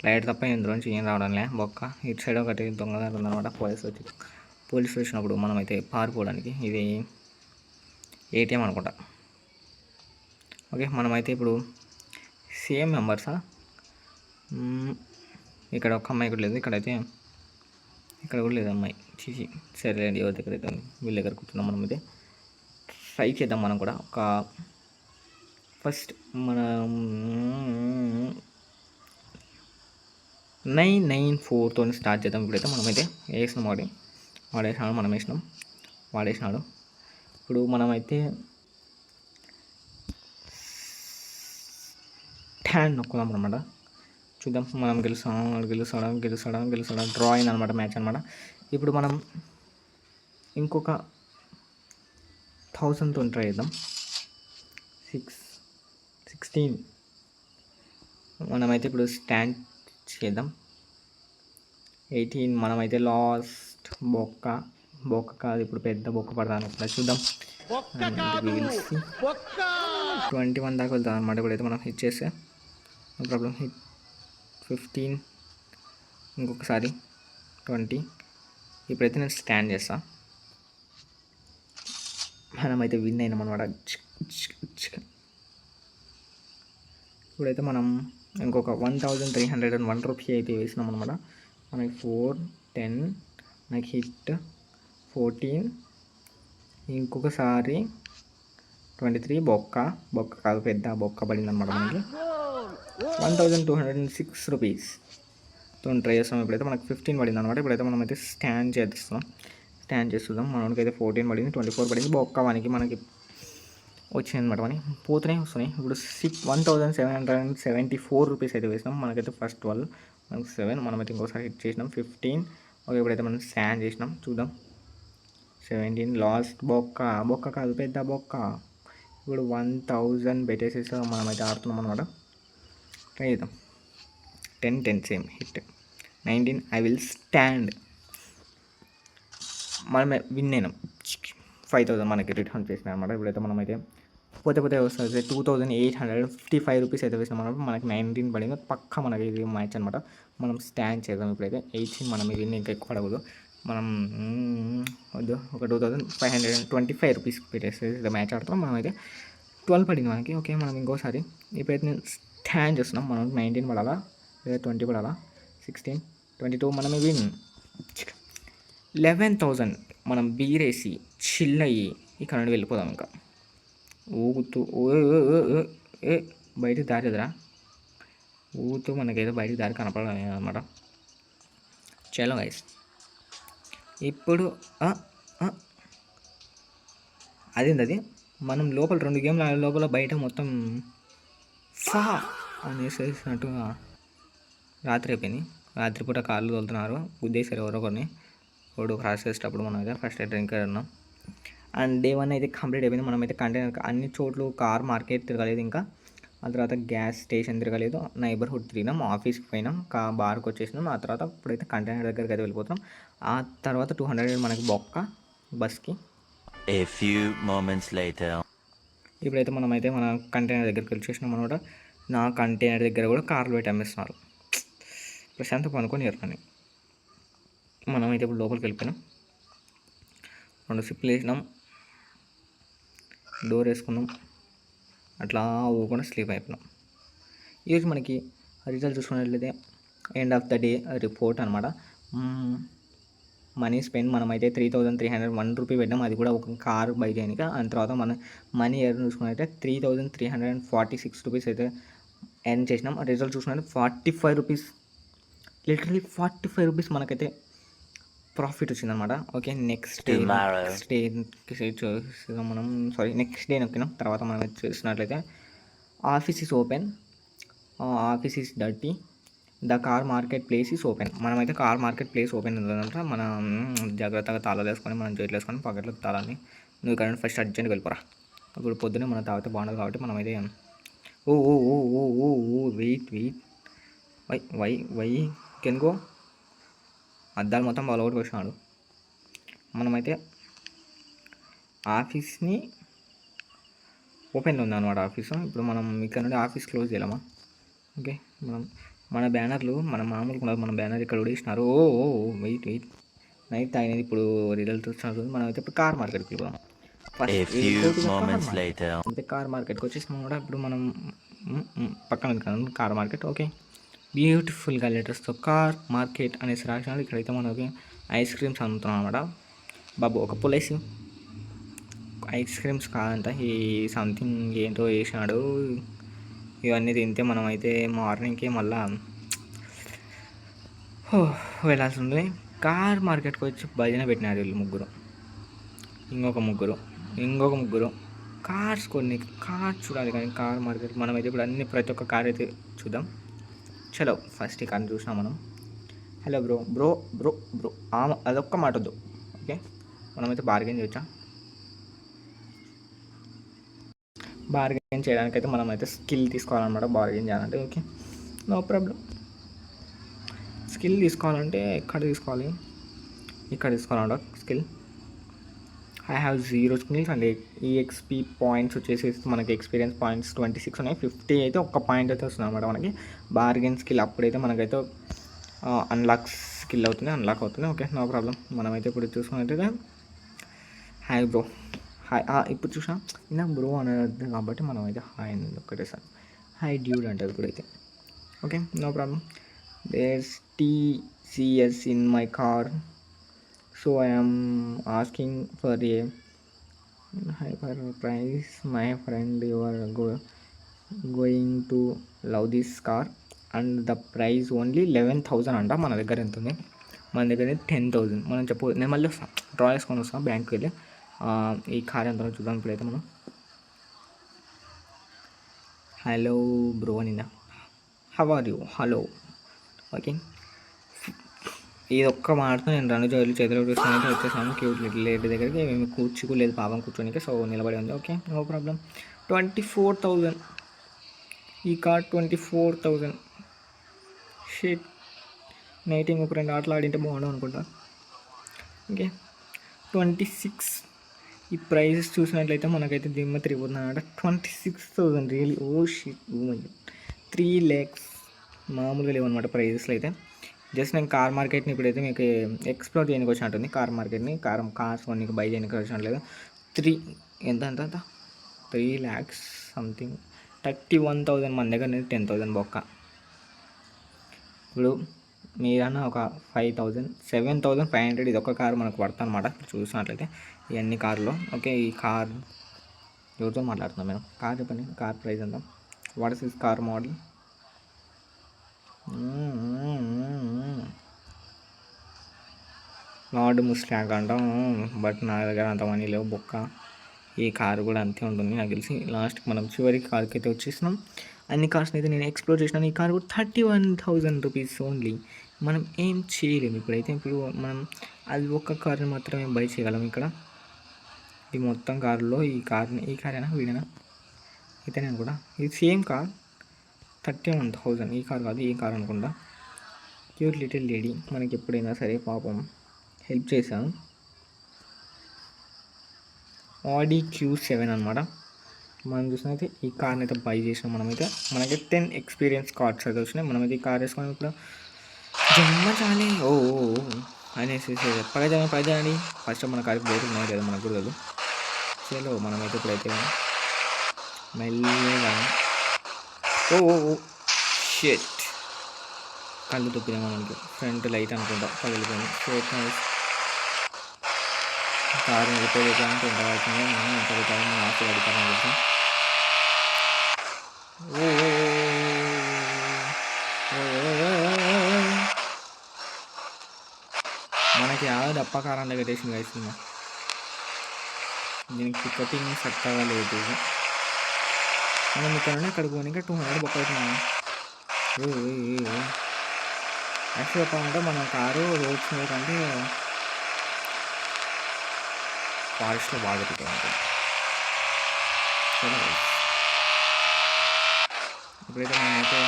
లైట్ తప్ప ఇందులోంచి ఏం రావడంలే బొక్క. ఇటు సైడ్ ఒకటి దొంగదారు ఉందన్నమాట. పోలీసులు వచ్చినప్పుడు మనమైతే పారిపోవడానికి ఇది ఏటీఎం అనుకుంటా. ఓకే, మనమైతే ఇప్పుడు సేమ్ మెంబర్సా. ఇక్కడ ఒక అమ్మాయి కూడా లేదు. ఇక్కడ కూడా లేదు అమ్మాయి. చీచి సరేలేండి, ఎవరి దగ్గర అయితే వీళ్ళ దగ్గర కూర్చున్నాం. మనమైతే ట్రై చేద్దాం మనం కూడా. ఒక ఫస్ట్ మనం 994తో స్టార్ట్ చేద్దాం. ఇప్పుడైతే మనమైతే వేసినాం. వాడేసినాడు, మనం వేసినాం, వాడేసినాడు. ఇప్పుడు మనమైతే 10 నొక్కుదాం అనమాట. చూద్దాం మనం గెలుస్తాడా. డ్రా అయింది అనమాట మ్యాచ్ అనమాట. ఇప్పుడు మనం ఇంకొక 1000తో ట్రై చేద్దాం. 16 మనమైతే ఇప్పుడు స్టాండ్ చేద్దాం. 18 మనమైతే లాస్ట్ బొక్క కాదు, ఇప్పుడు పెద్ద బొక్క పడతాను అనుకుంటా. చూద్దాం. 21 దాకా వెళ్తాం అనమాట. ఇప్పుడైతే మనం హిట్ చేస్తే నో ప్రాబ్లం. హిట్ 15 ఇంకొకసారి 20. ఇప్పుడైతే నేను స్టాండ్ చేస్తా. మనమైతే విన్ అయినాం అనమాట. ఇప్పుడైతే మనం ఇంకొక 1301 రూపీ అయితే వేసినాం అనమాట. మనకి 4, 10, మనకి హిట్ 14, ఇంకొకసారి 23 బొక్క కాదు పెద్ద బొక్క పడింది అనమాట. మనకి 1206 రూపీస్ తో ట్రై చేస్తాం. ఇప్పుడైతే మనకి 15 పడింది అనమాట. ఇప్పుడైతే మనం అయితే స్టాండ్ చేస్తున్నాం. మనకైతే 14 పడింది, 24 పడింది. బొక్క మనకి వచ్చింది అనమాట. పోతూనే వస్తున్నాయి. ఇప్పుడు 1774 రూపీస్ అయితే వేసినాం. మనకైతే ఫస్ట్ 12, మనకి 7, మనమైతే ఇంకోసారి హిట్ చేసినాం 15. ఓకే, ఇప్పుడైతే మనం స్టాండ్ చేసినాం. చూద్దాం 17 లాస్ట్ బొక్క కాదు పెద్ద బొక్క. ఇప్పుడు 1000 పెట్టేసేసి మనమైతే ఆడుతున్నాం అనమాట. ట్రై చేద్దాం. 10 same hit. 19 I will stand. మనమే విన్ అయినాం. 5000 మనకి రిటర్న్ చేసినాం అనమాట. ఇప్పుడైతే మనమైతే పోతే వస్తుంది 2855 రూపీస్ అయితే వేసినాం అనమాట. మనకి 19 పడింది. పక్క మనకి ఇది మ్యాచ్ అనమాట. మనం స్టాండ్ చేద్దాం. ఇప్పుడైతే 18 మనం విన్ ఇంకా ఎక్కువ పడకూడదు. మనం వద్దు ఒక 2525 రూపీస్ పెట్టేసి మ్యాచ్ ఆడుతాం. మనమైతే 12 పడింది మనకి. ఓకే, మనం ఇంకోసారి ఇప్పుడైతే నేను స్టాండ్ చేస్తున్నాం. మనం 19 పడాలా లేదా 20 పడాలా? 16, 22 మనమే విన్. 11,000 మనం బీరేసి చిల్ అయ్యి ఇక్కడ నుండి వెళ్ళిపోదాం. ఇంకా ఊగుతూ బయటికి దారి ఎదురా ఊగుతూ మనకైతే బయటికి దారి కనపడలేదు అనమాట. చలో గైస్, ఇప్పుడు అదేంది మనం లోపల 2 గేమ్లు ఆడే లోపల బయట మొత్తం ఫా అనేసేసినట్టుగా రాత్రి అయిపోయింది. రాత్రిపూట కార్లు తోలుతున్నారు, గుద్దేశారు ఎవరో కొన్ని. రోడ్డు క్రాస్ చేసేటప్పుడు మనం అయితే ఫస్ట్ అయితే డ్రింక్ ఉన్నాం. అండ్ డే 1 అయితే కంప్లీట్ అయిపోయింది. మనమైతే కంటైనర్ అన్ని చోట్ల కార్ మార్కెట్ తిరగలేదు. ఇంకా ఆ తర్వాత గ్యాస్ స్టేషన్ తిరగలేదు, నైబర్హుడ్ తిరిగినాం, ఆఫీస్కి పోయినాం, బార్కి వచ్చేసినాం. ఆ తర్వాత ఇప్పుడైతే కంటైనర్ దగ్గరికి అయితే వెళ్ళిపోతాం. ఆ తర్వాత 200 మనకి బొక్క బస్కి. A few moments later. ఇప్పుడైతే మనమైతే మన కంటైనర్ దగ్గరికి వచ్చేసినాం అనమాట. నా కంటైనర్ దగ్గర కూడా కార్లు పెట్టి అమ్మేస్తున్నారు. ప్రశాంతం పనుకొని ఎరకని. మనమైతే ఇప్పుడు లోపలికి వెళ్ళిపోయినాం. 2 సిప్పులు వేసినాం, డోర్ వేసుకున్నాం, అట్లా ఊకుండా స్లీప్ అయిపోయినాం. ఈరోజు మనకి రిజల్ట్ చూసుకున్నట్లయితే end of the day report అనమాట. మనీ స్పెండ్ మనమైతే 3301 రూపీ పెట్టాం. అది కూడా ఒక కార్ బై చేయడానికి. అండ్ తర్వాత మన మనీ ఎర్న్ చూసుకున్నట్లయితే 3346 రూపీస్ అయితే ఎర్న్ చేసినాం. రిజల్ట్ చూసుకున్నట్టు 45 రూపీస్, లిటరలీ 45 రూపీస్ మనకైతే ప్రాఫిట్ వచ్చిందనమాట. ఓకే, నెక్స్ట్ డే మనం నెక్స్ట్ డే నొక్కినాం. తర్వాత మనం చూసినట్లయితే office is open, office is dirty, the car market place is open. మనమైతే కార్ మార్కెట్ ప్లేస్ ఓపెన్ ఉందంట. మనం జాగ్రత్తగా తాళాలు వేసుకొని మనం చేతులు వేసుకొని పాకెట్లకు తాళాలని నువ్వు ఇక్కడ ఫస్ట్ అర్జెంట్గా వెళ్ళిపోరా. ఇప్పుడు పొద్దున్నే మనం తాగితే బాగుండదు కాబట్టి మనమైతే వెయిట్ వై కెన్ గో. అద్దాలు మొత్తం బాగా వచ్చినాడు. మనమైతే ఆఫీస్ని ఓపెన్లో ఉందన్నమాట ఆఫీసు. ఇప్పుడు మనం ఇక్కడ నుండి ఆఫీస్ క్లోజ్ చేయలేమా? ఓకే, మన బ్యానర్లు మన మామూలుగా ఉండదు, మన బ్యానర్ ఇక్కడ ఉడేసినారు. వెయిట్ నైట్ తాగినది ఇప్పుడు రిజల్ట్ వచ్చినట్టు. మనం అయితే ఇప్పుడు కార్ మార్కెట్కి వెళ్ళిపోదాం. అయితే కార్ మార్కెట్కి వచ్చేసినాం కూడా. ఇప్పుడు మనం పక్కన కార్ మార్కెట్. ఓకే, బ్యూటిఫుల్గా లెటర్స్తో కార్ మార్కెట్ అనేసి రాసినాడు. ఇక్కడైతే మనకి ఐస్ క్రీమ్స్ అమ్ముతున్నాం అనమాట. బాబు ఒక పులేసి ఐస్ క్రీమ్స్ కాదంట, ఈ సంథింగ్ ఏంటో వేసినాడు. ఇవన్నీ తింటే మనమైతే మార్నింగ్కి మళ్ళా వెళ్ళాల్సి ఉంటుంది. కార్ మార్కెట్కి వచ్చి భజన పెట్టినారు వీళ్ళు ముగ్గురు, ఇంకొక ముగ్గురు కార్స్ చూడాలి. కానీ కార్ మార్కెట్ మనమైతే ఇప్పుడు ప్రతి ఒక్క కార్ అయితే చూద్దాం. చలో, ఫస్ట్ ఈ కార్ని చూసినాం మనం. హలో బ్రో అదొక్క మాట వద్దు. ఓకే, మనమైతే బార్గెన్ చేయొచ్చా? బార్గెన్ చేయడానికైతే మనమైతే స్కిల్ తీసుకోవాలన్నమాట బార్గెన్ చేయాలంటే. Okay, no problem. స్కిల్ తీసుకోవాలంటే ఎక్కడ తీసుకోవాలి? ఇక్కడ తీసుకోవాలన్నమాట skill. I have 0 skills and EXP points వచ్చేసి మనకి ఎక్స్పీరియన్స్ పాయింట్స్ 26 ఉన్నాయి. 50 అయితే ఒక్క పాయింట్ అయితే వస్తుంది అనమాట మనకి. బార్గెన్ స్కిల్ అప్పుడైతే మనకైతే అన్లాక్ స్కిల్ అవుతుంది, అన్లాక్ అవుతుంది. Okay, no problem. మనమైతే ఇప్పుడు చూసుకున్నట్టయితే హాయ్ ఇప్పుడు చూసా ఇందాక బ్రో అనేది కాబట్టి మనం అయితే హాయ్ అనేది ఒకటేసారి హాయ్ డ్యూడ్ అంటారు ఇప్పుడైతే. Okay, no problem. There's TCS in my car, so I am asking for a hyper price. My friend you are going to love this car and the price only 11,000 అంట. మన దగ్గర ఎంత ఉంది? మన దగ్గర 10,000. మనం నేను మళ్ళీ వస్తాం, డ్రా చేసుకొని వస్తాం బ్యాంక్కి వెళ్ళి. ఈ కార్ ఎంత చూద్దాం ఇప్పుడైతే మనం. హలో బ్రో నిన్న how are you? Hello. Okay, ఇది ఒక్క మాటతో నేను రన్ను జోలు చేతిలో చూసుకొని వచ్చేసాను క్యూట్ లిటిల్ లేడీ దగ్గరికి. మేము కూర్చుకోలేదు పాపం కూర్చోనికి, సో నిలబడి ఉంది. Okay, no problem. 24,000 ఈ కార్. 24,000. షీట్ నైటింగ్ ఒక 2 ఆటలు ఆడింటే బాగుండవు అనుకుంటా. ఓకే, 26. ఈ ప్రైజెస్ చూసినట్లయితే మనకైతే దిమ్మ తిరిగిపోతుందన్నమాట. 26,000 really. Oh shit, oh my god. 3 lakhs మామూలుగా లేవన్నమాట ప్రైజెస్లో అయితే. జస్ట్ నేను కార్ మార్కెట్ని ఇప్పుడైతే మీకు ఎక్స్ప్లోర్ చేయడానికి వచ్చినట్టుంది. కార్ మార్కెట్ని కార్స్ కొనికి బై చేయడానికి వచ్చినట్లేదు. 3 ఎంత 3 lakhs సంథింగ్. 31,000 మన దగ్గర అనేది 10,000 బొక్క. ఇప్పుడు మీరన్నా ఒక 5,000 7,500 ఇది ఒక కారు మనకు పడుతుంది అనమాట చూసినట్లయితే ఇవన్నీ కార్లో. ఓకే, ఈ కార్ ఎవరితో మాట్లాడుతున్నాం మేము? కార్ చెప్పండి, కార్ ప్రైస్ ఎంత? What is this car model? Lord Mustang అంటాం, బట్ నా దగ్గర అంత మనీ లేవు బొక్క. ఈ కారు కూడా అంతే ఉంటుంది నాకు తెలిసి. లాస్ట్కి మనం చివరికి కార్కి అయితే వచ్చేసినాం. అన్ని కార్స్ని అయితే నేను ఎక్స్ప్లోర్ చేసినాను. ఈ కార్ కూడా 31,000 రూపీస్ ఓన్లీ. మనం ఏం చేయలేము ఇప్పుడైతే. ఇప్పుడు మనం అది ఒక్క కార్ని మాత్రమే బై చేయగలం ఇక్కడ. ఈ మొత్తం కారులో ఈ కారేనా వీడేనా ఇతనే కూడా. ఇది సేమ్ కార్ 31,000. ఈ కార్ కాదు, ఈ కార్ అనుకుంటా. క్యూట్ లిటిల్ లేడీ మనకి ఎప్పుడైనా సరే పాపం హెల్ప్ చేశాను. ఆడి Q7 అనమాట. మనం చూసినైతే ఈ కార్ని అయితే బై చేసినాం మనమైతే. మనకి 10 ఎక్స్పీరియన్స్ కార్డ్స్ అయితే వచ్చినాయి. మనమైతే ఈ కార్ వేసుకొని ఇప్పుడు జమ్మ చాలే ఓ అనేసి పైదా అండి. ఫస్ట్ మన కారికి బోర్డు ఉన్నాయి కదా మనకు కూడా లేదు. చలో మనమైతే ఇప్పుడైతే మెల్లగా ఓ షెట్ కళ్ళు తొప్పినా మనకి. ఫ్రంట్ లైట్ అనుకుంటా పగిలిపోయింది. షేట్ కారు రిపేర్ చేయడానికి ఎంత అవుతుంది, ఎంత అవుతుంది మనం ఆస్తి అడుగుతాను అనుకుంటా. మనకి డప్ప కారంలో పెట్టేసింది వేసింది. దీనికి టికెటింగ్ చక్కగా లేదు. మనం ఇక్కడ అక్కడికి పోనీ 200 బుక్ అవుతున్నాము. యాక్చువల్ చెప్పాలంటే మన కారు రోడ్స్ మీద కంటే ఫారెస్ట్లో బాగా తిరుగుతూ ఉంటుంది. ఇప్పుడైతే మనమైతే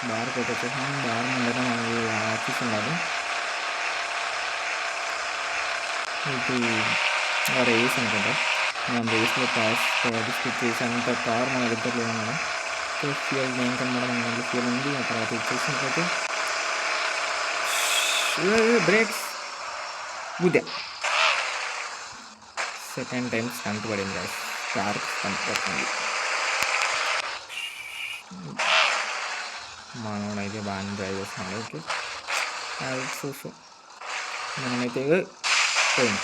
బార్కి అయితే వచ్చేసాం. బార్ ముందర మనకి ఆఫీస్ ఉండాలి. ఇది రేస్ అనుకుంటా. మనం రేస్లో పార్టిసిపేట్ చేసేంత కార్ మన దగ్గర లేదన్నమాట. సో ఫ్యూయల్ నేను కనమాట మన దాంట్లో ఫ్యూయల్ ఉంది. ఆ తర్వాత వచ్చేసినట్లయితే బ్రేక్స్ గుద్దా. సెకండ్ టైం స్టంట్ పడింది కదా, కార్ స్టంట్ పడుతుంది. మనోడైతే బాగానే డ్రైవ్ చేస్తున్నాడు. ఓకే, సో మనమైతే పోయింది.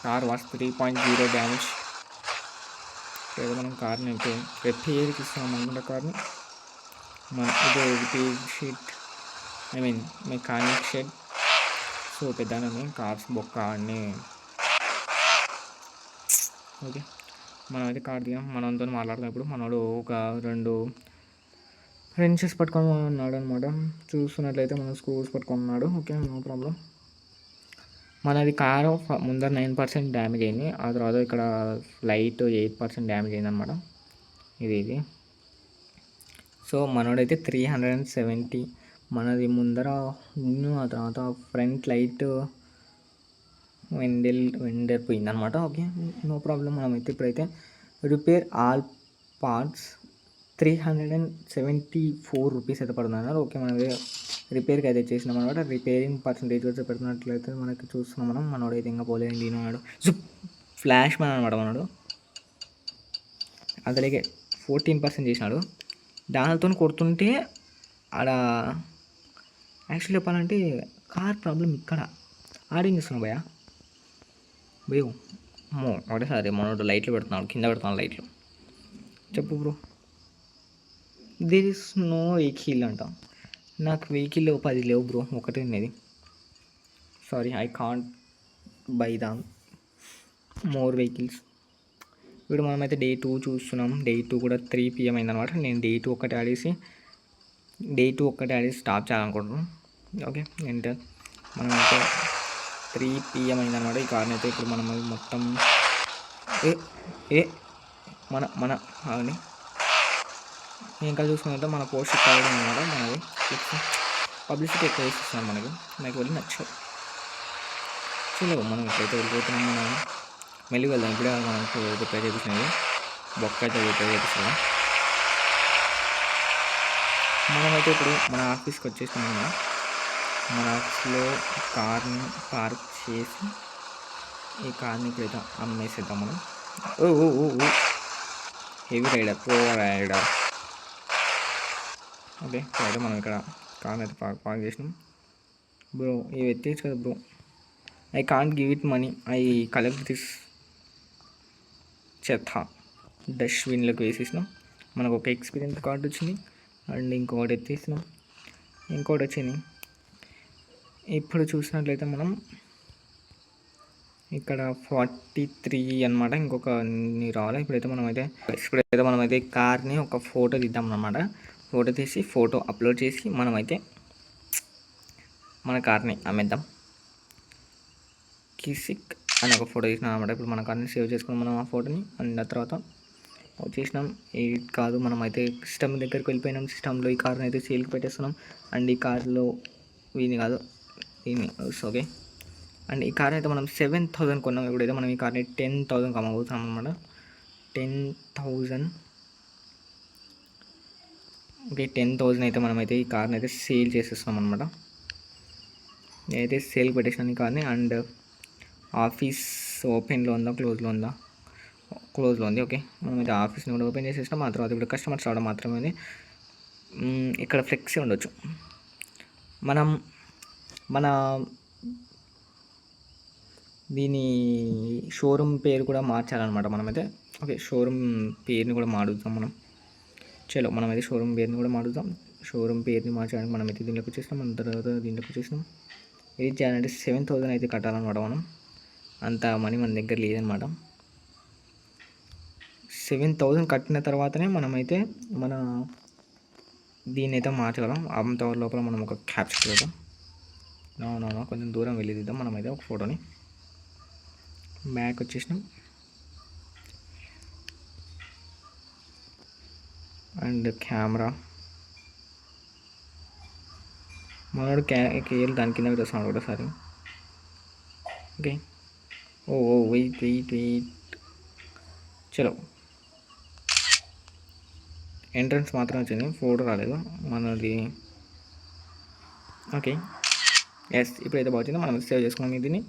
Car was 3.0 damage. లేదా మనం కార్ని అయితే రిపేర్కి ఇస్తున్నాం అనుకుంటా కార్ని. మన ఇది repair sheet mechanic shed. So పెద్దనే కార్స్ బొక్క అన్నీ. ఓకే, మనమైతే కార్ దిగాం. మనతో మాట్లాడుతాం. ఇప్పుడు మనోడు ఒక 2 ఫ్రెంచెస్ పట్టుకొని ఉన్నాడు అనమాట. చూస్తున్నట్లయితే మన స్క్రూస్ పట్టుకొని ఉన్నాడు. Okay, no problem. మనది కారు ముందర 9% డ్యామేజ్ అయింది. ఆ తర్వాత ఇక్కడ లైట్ 8% డ్యామేజ్ అయింది అనమాట. ఇది సో మనోడైతే 370. మనది ముందర ఆ తర్వాత ఫ్రంట్ లైట్ వెండర్ పోయిందనమాట. Okay, no problem. మనమైతే ఇప్పుడైతే రిపేర్ ఆల్ పార్ట్స్ ₹374 అయితే పడుతుందన్నారు. ఓకే. మనం రిపేర్కి అయితే చేసినాం అనమాట. రిపేరింగ్ పర్సంటేజ్ వచ్చి పెడుతున్నట్లయితే మనకి చూస్తున్నాం మనం. మనోడైతే ఇంకా పోలేదు దీనివాడు ఫ్లాష్ మ్యాన్ అనమాట మనోడు. అందులోకి 14% చేసినాడు. దానితో కొడుతుంటే ఆడ యాక్చువల్లీ చెప్పాలంటే కార్ ప్రాబ్లం ఇక్కడ. ఆడేం చేస్తున్నావు భయ్యా? భయో అమ్మో ఒకటేసారి మనోడు లైట్లు పెడుతున్నాడు, కింద పెడుతున్నాడు లైట్లు. చెప్పు bro. There is no vehicle అంట. నాకు వెహికల్ 10 లేవు బ్రో, ఒకటే ఉన్నది. Sorry, I can't buy the more vehicles. ఇప్పుడు మనమైతే డే 2 చూస్తున్నాం. డే 2 కూడా 3 PM అయిందనమాట. నేను డే 2 ఒక్కటే ఆడేసి స్టాప్ చేయాలనుకుంటున్నాను. ఓకే. ఎంటర్. మనమైతే 3 PM అయిందనమాట. ఈ కార్ని అయితే ఇప్పుడు మనం మొత్తం మన అవన్నీ ఇంకా చూసుకుంటే మన పోస్ట్ కావడం అనమాట. మనది పబ్లిసిటీ ఎక్కువ వేసిస్తున్నాం మనకి. నాకు వెళ్ళి నచ్చవు. చూడలేవు మనం ఎక్కడైతే వెళ్ళిపోతున్నాం. మనం మెల్లి వెళ్దాం. ఇప్పుడే మనకు రిపేర్ చేపిచ్చినవి బొక్క అయితే రిపేర్ చేపిస్తున్నాం. మనమైతే ఇప్పుడు మన ఆఫీస్కి వచ్చేస్తున్నాం కదా. మన ఆఫీస్లో కార్ని పార్క్ చేసి ఈ కార్ని ఇప్పుడైతే అమ్మేసేద్దాం మనం. Oh oh oh oh heavy rider, pro rider. Okay. అయితే మనం ఇక్కడ కార్ని అయితే పార్క్ చేసినాం. బ్రో ఇవి ఎత్తేచ్చు కదా bro. I can't give it money. I collect this చెత్త డస్ట్బిన్లోకి వేసేసినాం. మనకు ఒక ఎక్స్పీరియన్స్ కార్డు వచ్చింది అండ్ ఇంకొకటి ఎత్తేసినాం, ఇంకోటి వచ్చింది. ఇప్పుడు చూసినట్లయితే మనం ఇక్కడ 43 అనమాట. ఇంకొక రావాలి. ఇప్పుడైతే మనమైతే కార్ని ఒక ఫోటో తీద్దాం అన్నమాట. ఫోటో తీసి ఫోటో అప్లోడ్ చేసి మనమైతే మన కార్ని అమ్మేద్దాం. కిసిక్ అని ఒక ఫోటో తీసినాం అనమాట. ఇప్పుడు మన కార్ని సేవ్ చేసుకున్నాం మనం ఆ ఫోటోని. అండ్ ఆ తర్వాత వచ్చేసినాం. ఇది కాదు, మనమైతే సిస్టమ్ దగ్గరికి వెళ్ళిపోయినాం. సిస్టంలో ఈ కార్ని అయితే సేల్కి పెట్టేస్తున్నాం. అండ్ ఈ కార్లో వీని కాదు దీన్ని. ఓకే. అండ్ ఈ కార్ అయితే మనం 7,000 కొన్నాం. ఇప్పుడైతే మనం ఈ కార్ని 10,000 కమ్మబోతున్నాం అనమాట. 10,000. ఓకే. 10,000 అయితే మనమైతే ఈ కార్ని అయితే సేల్ చేసేస్తున్నాం అనమాట. నేనైతే సేల్ పెట్టేసాను ఈ కార్ని. అండ్ ఆఫీస్ ఓపెన్లో ఉందా, క్లోజ్లో ఉందా? క్లోజ్లో ఉంది. ఓకే. మనమైతే ఆఫీస్ని కూడా ఓపెన్ చేసేసినాం. ఆ తర్వాత ఇప్పుడు కస్టమర్స్ రావడం మాత్రమే. ఇక్కడ ఫ్లెక్సీ ఉండొచ్చు. మన దీని షోరూమ్ పేరు కూడా మార్చాలన్నమాట మనమైతే. ఓకే. షోరూమ్ పేరుని కూడా మారుద్దాం మనం. చలో మనమైతే షోరూమ్ పేరుని కూడా మారుద్దాం. షోరూమ్ పేరుని మార్చడానికి మనమైతే దీంట్లోకి వచ్చేసినాం. మన తర్వాత దీంట్లోకి వచ్చేసినాం. ఇది చేయాలంటే 7,000 అయితే కట్టాలన్నమాట మనం. అంత మనీ మన దగ్గర లేదనమాట. 7,000 కట్టిన తర్వాతనే మనమైతే మన దీన్ని అయితే మార్చగలం. అంత లోపల మనం ఒక క్యాప్చర్ చేద్దాం. నో కొంచెం దూరం వెళ్ళి తీద్దాం మనమైతే ఒక ఫోటోని. బ్యాక్ వచ్చేసినాం. అండ్ కెమెరా మనోడు కేఎల్ దాని కింద వస్తున్నాడు ఒకసారి. ఓకే. ఓ వెయిట్. చలో ఎంట్రన్స్ మాత్రం వచ్చింది, ఫోటో రాలేదు మనది. ఓకే. ఎస్, ఇప్పుడైతే బాగుంది. మనం సేవ్ చేసుకున్నాం దీన్ని.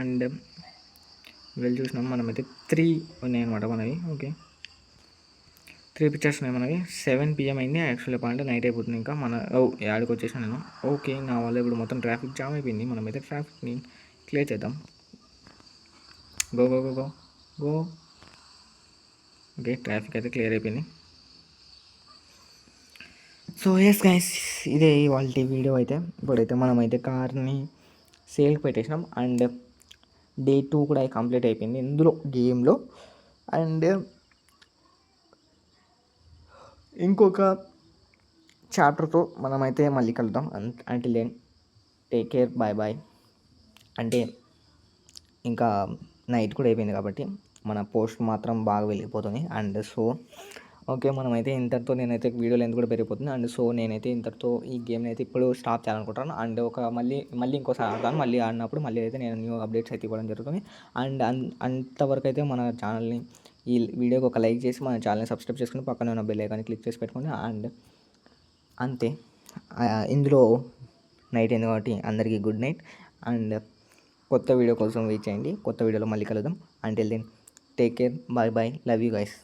అండ్ వెళ్ళి చూసినాం మనమైతే 3 ఉన్నాయన్నమాట మనవి. ఓకే. 3 పిక్చర్స్ ఉన్నాయి మనవి. 7 PM అయింది. యాక్చువల్లీ చెప్పాలంటే నైట్ అయిపోతుంది. ఇంకా మన యాడికి వచ్చేసాను నేను. ఓకే. నా వల్ల ఇప్పుడు మొత్తం ట్రాఫిక్ జామ్ అయిపోయింది. మనమైతే ట్రాఫిక్ని క్లియర్ చేద్దాం. Go go go go go. Okay. Traffic అయితే క్లియర్ అయిపోయింది. సో ఎస్ గైస్, ఇదే ఇవాళ వీడియో అయితే. ఇప్పుడైతే మనమైతే కార్ని సేల్కి పెట్టేసినాం. అండ్ డే 2 కూడా కంప్లీట్ అయిపోయింది ఇందులో గేమ్లో. అండ్ ఇంకొక చాప్టర్తో మనమైతే మళ్ళీ కలుద్దాం. Until then take care, bye. అంటే ఇంకా నైట్ కూడా అయిపోయింది కాబట్టి మన పోస్ట్ మాత్రం బాగా వెళ్ళిపోతుంది. అండ్ సో ఓకే, మనమైతే ఇంతటితో నేనైతే వీడియో లెంత్ కూడా పెరిగిపోతుంది. అండ్ సో నేనైతే ఇంతటితో ఈ గేమ్ని అయితే ఇప్పుడు స్టాప్ చేయాలనుకుంటాను. అండ్ ఒక మళ్ళీ ఇంకోసారి ఆడతాను. మళ్ళీ ఆడినప్పుడు మళ్ళీ అయితే నేను న్యూ అప్డేట్స్ అయితే ఇవ్వడం జరుగుతుంది. అండ్ అంతవరకు అయితే మన ఛానల్ని ఈ వీడియోకి ఒక లైక్ చేసి మన ఛానల్ని సబ్స్క్రైబ్ చేసుకుని పక్కన ఉన్న బెల్ ఐకాన్ని క్లిక్ చేసి పెట్టుకోండి. అండ్ అంతే, ఇందులో నైట్ అయింది కాబట్టి అందరికీ గుడ్ నైట్. అండ్ కొత్త వీడియో కోసం వెయిట్ చేయండి. కొత్త వీడియోలో మళ్ళీ కలుద్దాం. Until then take care, bye bye, love you guys.